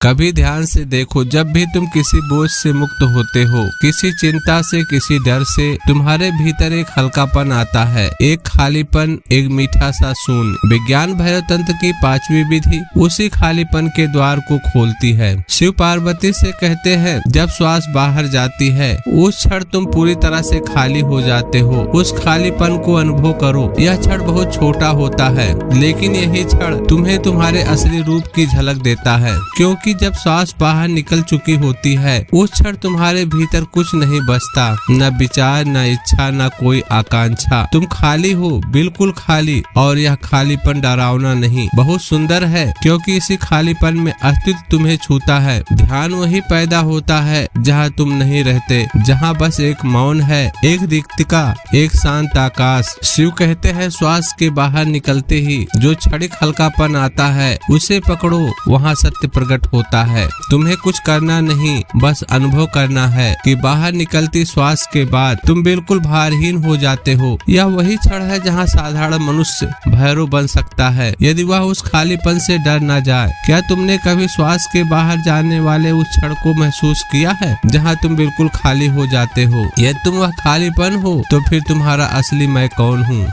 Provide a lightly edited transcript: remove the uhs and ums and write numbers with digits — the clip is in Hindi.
कभी ध्यान से देखो, जब भी तुम किसी बोझ से मुक्त होते हो, किसी चिंता से, किसी डर से, तुम्हारे भीतर एक हल्कापन आता है, एक खालीपन, एक मीठा सा शून्य। विज्ञान भैरव तंत्र की 5वीं विधि उसी खालीपन के द्वार को खोलती है। शिव पार्वती से कहते हैं, जब श्वास बाहर जाती है उस क्षण तुम पूरी तरह से खाली हो जाते हो। उस खालीपन को अनुभव करो। यह क्षण बहुत छोटा होता है, लेकिन यही क्षण तुम्हें तुम्हारे असली रूप की झलक देता है, क्योंकि जब श्वास बाहर निकल चुकी होती है उस क्षण तुम्हारे भीतर कुछ नहीं बचता, न विचार, न इच्छा, न कोई आकांक्षा। तुम खाली हो, बिल्कुल खाली। और यह खालीपन डरावना नहीं, बहुत सुंदर है, क्योंकि इसी खालीपन में अस्तित्व तुम्हें छूता है। ध्यान वही पैदा होता है जहाँ तुम नहीं रहते, जहाँ बस एक मौन है, एक रिक्तता, एक शांत आकाश। शिव कहते हैं, श्वास के बाहर निकलते ही जो क्षणिक हल्कापन आता है उसे पकड़ो, वहाँ सत्य प्रकट होता है। तुम्हें कुछ करना नहीं, बस अनुभव करना है कि बाहर निकलती श्वास के बाद तुम बिल्कुल भारहीन हो जाते हो। यह वही क्षण है जहाँ साधारण मनुष्य भैरव बन सकता है, यदि वह उस खालीपन से डर न जाए। क्या तुमने कभी श्वास के बाहर जाने वाले उस क्षण को महसूस किया है जहाँ तुम बिल्कुल खाली हो जाते हो? यदि तुम वह खालीपन हो तो फिर तुम्हारा असली मैं कौन हूँ?